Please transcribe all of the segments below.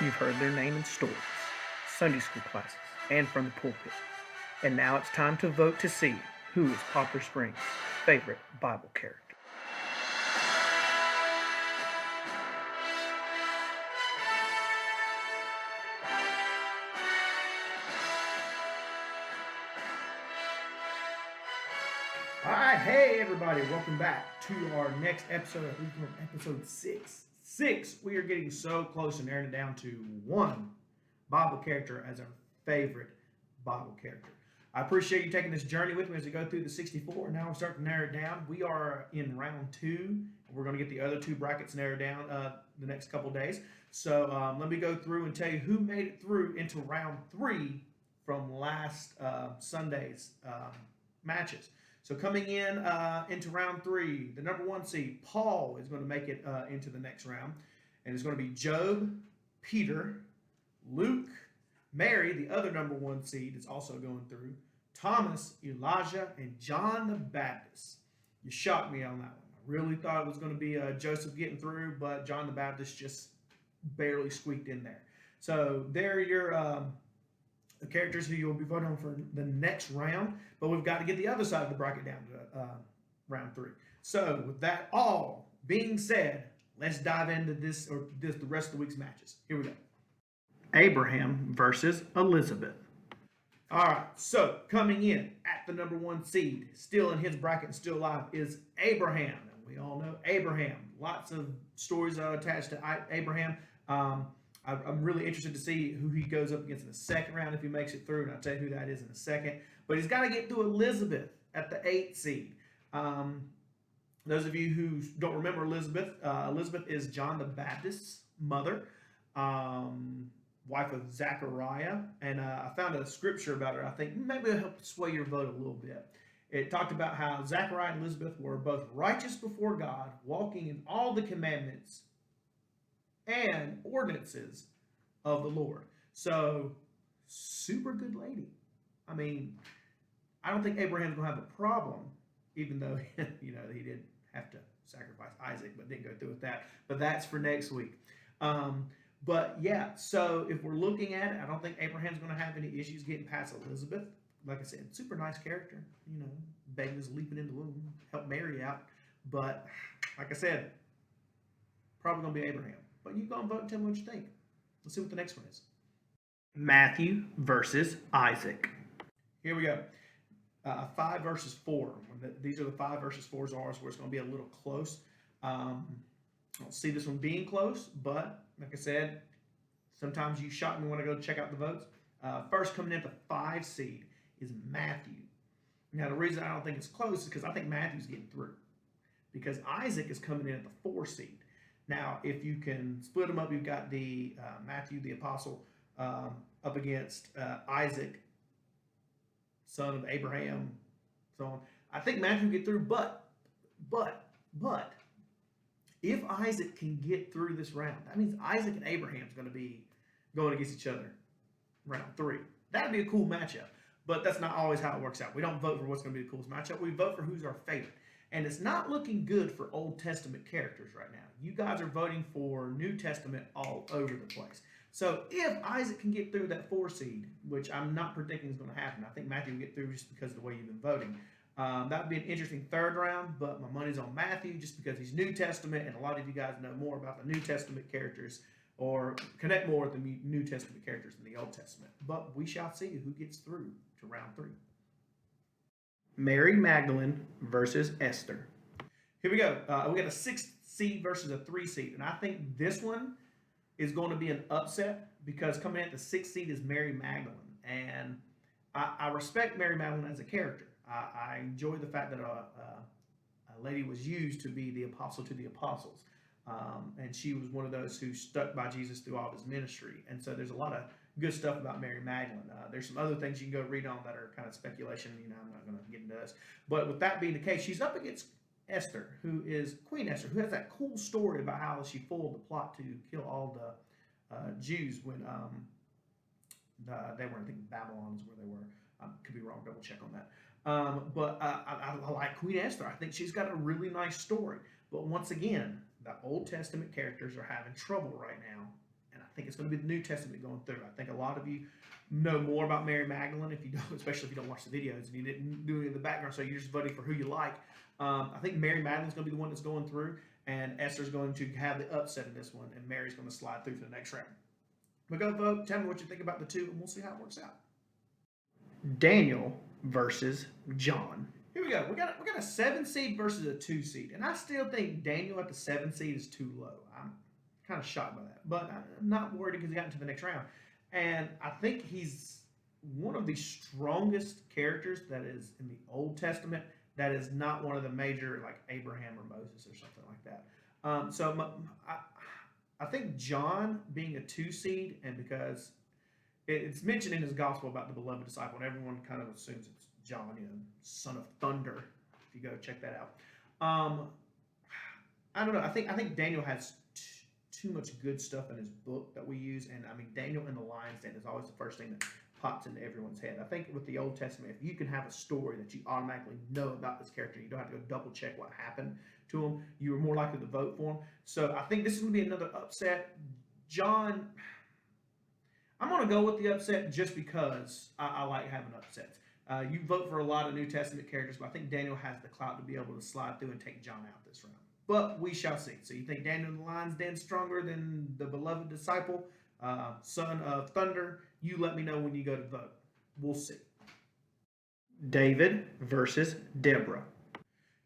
You've heard their name in stories, Sunday school classes, and from the pulpit. And now it's time to vote to see who is Poplar Springs' favorite Bible character. All right, hey everybody, welcome back to our next episode. I think we're on episode six. We are getting so close to narrowing it down to one Bible character as our favorite Bible character. I appreciate you taking this journey with me as we go through the 64. Now we're starting to narrow it down. We are in round two. We're going to get the other two brackets narrowed down the next couple days. So let me go through and tell you who made it through into round three from last Sunday's matches. So coming in into round three, the number one seed, Paul, is going to make it into the next round. And it's going to be Job, Peter, Luke, Mary, the other number one seed, is also going through, Thomas, Elijah, and John the Baptist. You shocked me on that one. I really thought it was going to be Joseph getting through, but John the Baptist just barely squeaked in there. So there are your the characters who you'll be voting on for the next round, but we've got to get the other side of the bracket down to round three. So with that all being said, let's dive into the rest of the week's matches. Here we go. Abraham versus Elizabeth. All right, so coming in at the number one seed, still in his bracket and still alive, is Abraham. And we all know Abraham. Lots of stories attached to Abraham. I'm really interested to see who he goes up against in the second round if he makes it through, and I'll tell you who that is in a second. But he's got to get through Elizabeth at the 8th seed. Those of you who don't remember Elizabeth, Elizabeth is John the Baptist's mother, wife of Zechariah, and I found a scripture about her. I think maybe it'll help sway your vote a little bit. It talked about how Zechariah and Elizabeth were both righteous before God, walking in all the commandments and ordinances of the Lord. So, super good lady. I mean, I don't think Abraham's going to have a problem, even though, he did have to sacrifice Isaac, but didn't go through with that. But that's for next week. But yeah, so if we're looking at it, I don't think Abraham's going to have any issues getting past Elizabeth. Like I said, super nice character. Baby was leaping in the womb, helped Mary out. But like I said, probably going to be Abraham. But you go and vote and tell me what you think. Let's see what the next one is. Matthew versus Isaac. Here we go. 5 versus 4. These are the 5 versus 4s ours, where it's going to be a little close. I don't see this one being close, but like I said, sometimes you shock me when I go check out the votes. First coming in at the 5 seed is Matthew. Now, the reason I don't think it's close is because I think Matthew's getting through. Because Isaac is coming in at the 4 seed. Now, if you can split them up, you've got the Matthew, the apostle, up against Isaac, son of Abraham, so on. I think Matthew will get through, but, if Isaac can get through this round, that means Isaac and Abraham's going to be going against each other round 3. That would be a cool matchup, but that's not always how it works out. We don't vote for what's going to be the coolest matchup. We vote for who's our favorite. And it's not looking good for Old Testament characters right now. You guys are voting for New Testament all over the place. So if Isaac can get through that 4 seed, which I'm not predicting is going to happen, I think Matthew will get through just because of the way you've been voting. That would be an interesting 3rd round, but my money's on Matthew just because he's New Testament, and a lot of you guys know more about the New Testament characters or connect more with the New Testament characters than the Old Testament. But we shall see who gets through to round 3. Mary Magdalene versus Esther. Here we go. We got a 6 seed versus a 3 seed. And I think this one is going to be an upset because coming in at the 6 seed is Mary Magdalene. And I respect Mary Magdalene as a character. I enjoy the fact that a lady was used to be the apostle to the apostles. And she was one of those who stuck by Jesus through all of his ministry. And so there's a lot of good stuff about Mary Magdalene. There's some other things you can go read on that are kind of speculation. I'm not going to get into this. But with that being the case, she's up against Esther, who is Queen Esther, who has that cool story about how she foiled the plot to kill all the Jews when they were, I think Babylon is where they were. Could be wrong, double check on that. But I like Queen Esther. I think she's got a really nice story. But once again, the Old Testament characters are having trouble right now. And I think it's going to be the New Testament going through. I think a lot of you know more about Mary Magdalene if you don't, especially if you don't watch the videos and you didn't do any of the background, so you're just voting for who you like. I think Mary Magdalene's going to be the one that's going through, and Esther's going to have the upset in this one, and Mary's going to slide through to the next round. But go vote. Tell me what you think about the two, and we'll see how it works out. Daniel versus John. Here we go. We got a 7 seed versus a 2 seed, and I still think Daniel at the 7 seed is too low. I'm kind of shocked by that, but I'm not worried because he got into the next round, and I think he's one of the strongest characters that is in the Old Testament. That is not one of the major, like Abraham or Moses or something like that. I think John being a 2 seed, and because it's mentioned in his gospel about the beloved disciple, and everyone kind of assumes it's John, son of thunder. If you go check that out. I don't know. I think Daniel has too much good stuff in his book that we use, and I mean Daniel in the lion's den is always the first thing that pops into everyone's head. I think with the Old Testament, if you can have a story that you automatically know about this character, you don't have to go double check what happened to him, you are more likely to vote for him. So I think this is going to be another upset. John, I'm going to go with the upset just because I like having upsets. You vote for a lot of New Testament characters, but I think Daniel has the clout to be able to slide through and take John out this round. But we shall see. So you think Daniel in the lion's den stronger than the beloved disciple, son of thunder? You let me know when you go to vote. We'll see. David versus Deborah.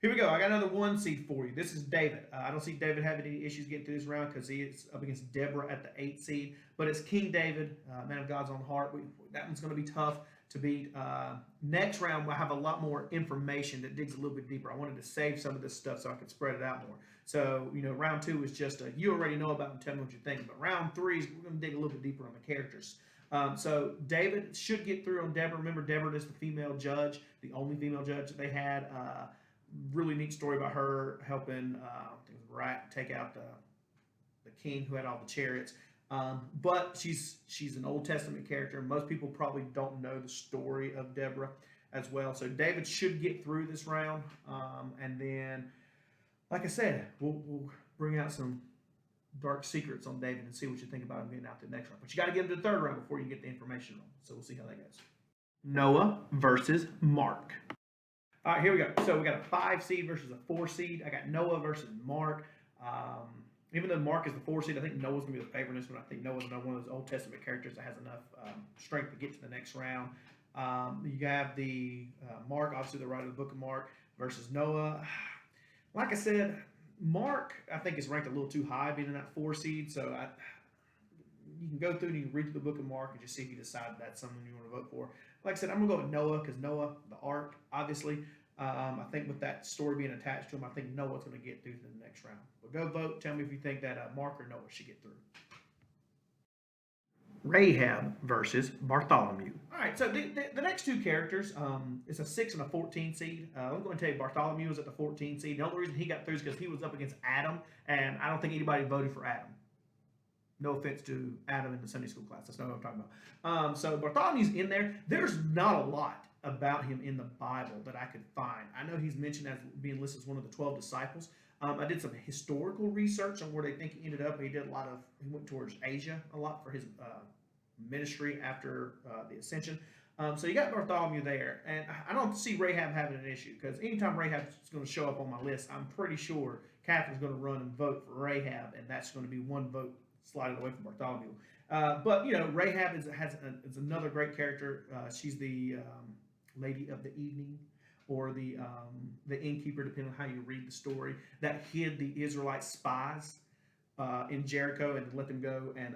Here we go. I got another 1 seed for you. This is David. I don't see David having any issues getting through this round because he is up against Deborah at the 8 seed. But it's King David, man of God's own heart. That one's going to be tough to beat. Next round, we'll have a lot more information that digs a little bit deeper. I wanted to save some of this stuff so I could spread it out more. So, round 2 is just you already know about and tell me what you think. But round 3 is we're going to dig a little bit deeper on the characters. So David should get through on Deborah. Remember, Deborah is the female judge, the only female judge that they had. Really neat story about her helping take out the king who had all the chariots. But she's an Old Testament character. Most people probably don't know the story of Deborah as well. So David should get through this round. And then, like I said, we'll bring out some dark secrets on David and see what you think about him getting out to the next round. But you got to get him to the 3rd round before you get the information on. So we'll see how that goes. Noah versus Mark. All right, here we go. So we got a 5 seed versus a 4 seed. I got Noah versus Mark. Even though Mark is the 4 seed, I think Noah's going to be the favorite in this one. I think Noah's another one of those Old Testament characters that has enough strength to get to the next round. You have the Mark, obviously the writer of the book of Mark, versus Noah. Like I said, Mark, I think, is ranked a little too high being in that 4 seed. So you can go through and you can read through the book of Mark and just see if you decide that's someone you want to vote for. Like I said, I'm going to go with Noah because Noah, the ark, obviously. I think with that story being attached to him, I think Noah's going to get through to the next round. But go vote. Tell me if you think that Mark or Noah should get through. Rahab versus Bartholomew. All right, so the next 2 characters is a 6 and a 14 seed. I'm going to tell you Bartholomew was at the 14 seed. The only reason he got through is because he was up against Adam, and I don't think anybody voted for Adam. No offense to Adam in the Sunday school class. That's not what I'm talking about. So Bartholomew's in there. There's not a lot about him in the Bible that I could find. I know he's mentioned as being listed as one of the 12 disciples. I did some historical research on where they think he ended up. He went towards Asia a lot for his ministry after the ascension. So you got Bartholomew there. And I don't see Rahab having an issue because anytime Rahab's going to show up on my list, I'm pretty sure Catherine's going to run and vote for Rahab, and that's going to be 1 vote sliding away from Bartholomew. But Rahab is another great character. She's the lady of the evening, or the innkeeper, depending on how you read the story, that hid the Israelite spies in Jericho and let them go and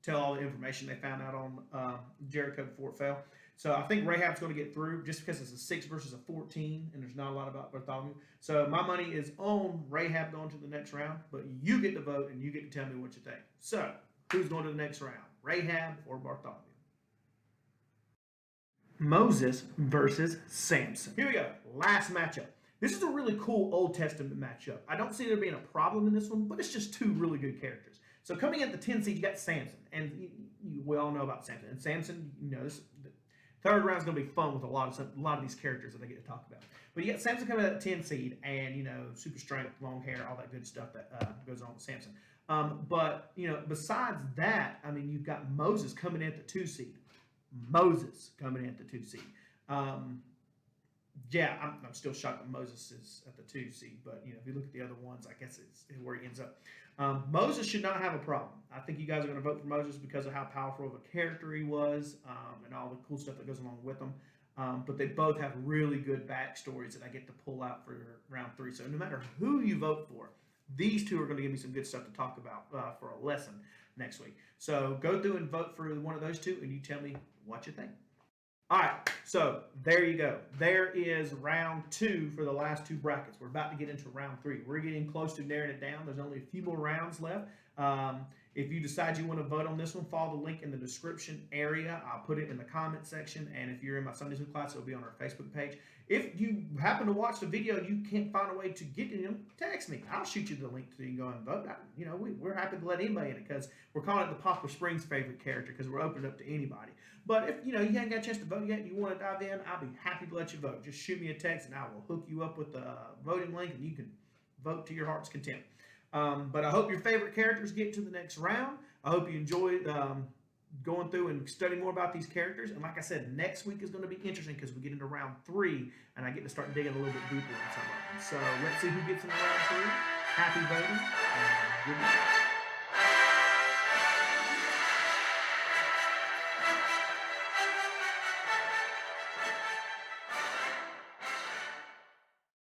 tell all the information they found out on Jericho before it fell. So I think Rahab's going to get through just because it's a 6 versus a 14, and there's not a lot about Bartholomew. So my money is on Rahab going to the next round, but you get to vote and you get to tell me what you think. So who's going to the next round, Rahab or Bartholomew? Moses versus Samson. Here we go. Last matchup. This is a really cool Old Testament matchup. I don't see there being a problem in this one, but it's just 2 really good characters. So coming at the 10 seed, you got Samson, and we all know about Samson. And Samson, the 3rd round is going to be fun with a lot of these characters that they get to talk about. But you got Samson coming at 10 seed, and super strength, long hair, all that good stuff that goes on with Samson. But besides that, I mean, you've got Moses coming in at the 2 seed. Moses coming in at the 2 seed. Yeah, I'm still shocked that Moses is at the 2 seed, but if you look at the other ones, I guess it's where he ends up. Moses should not have a problem. I think you guys are going to vote for Moses because of how powerful of a character he was, and all the cool stuff that goes along with him. But they both have really good backstories that I get to pull out for round 3. So no matter who you vote for, these two are going to give me some good stuff to talk about for a lesson next week. So go through and vote for one of those two, and you tell me what you think. All right, so there you go. There is round 2 for the last 2 brackets. We're about to get into round 3. We're getting close to narrowing it down. There's only a few more rounds left. If you decide you want to vote on this one, follow the link in the description area. I'll put it in the comment section, and if you're in my Sunday school class, it'll be on our Facebook page. If you happen to watch the video and you can't find a way to get in them, text me. I'll shoot you the link so you can go and vote. We're happy to let anybody in it because we're calling it the Poplar Springs favorite character because we're opening up to anybody. But if you haven't got a chance to vote yet and you want to dive in, I'll be happy to let you vote. Just shoot me a text and I will hook you up with the voting link and you can vote to your heart's content. But I hope your favorite characters get to the next round. I hope you enjoyed going through and studying more about these characters. And like I said, next week is going to be interesting because we get into round 3 and I get to start digging a little bit deeper on some of them. So let's see who gets into round 3. Happy voting and good night.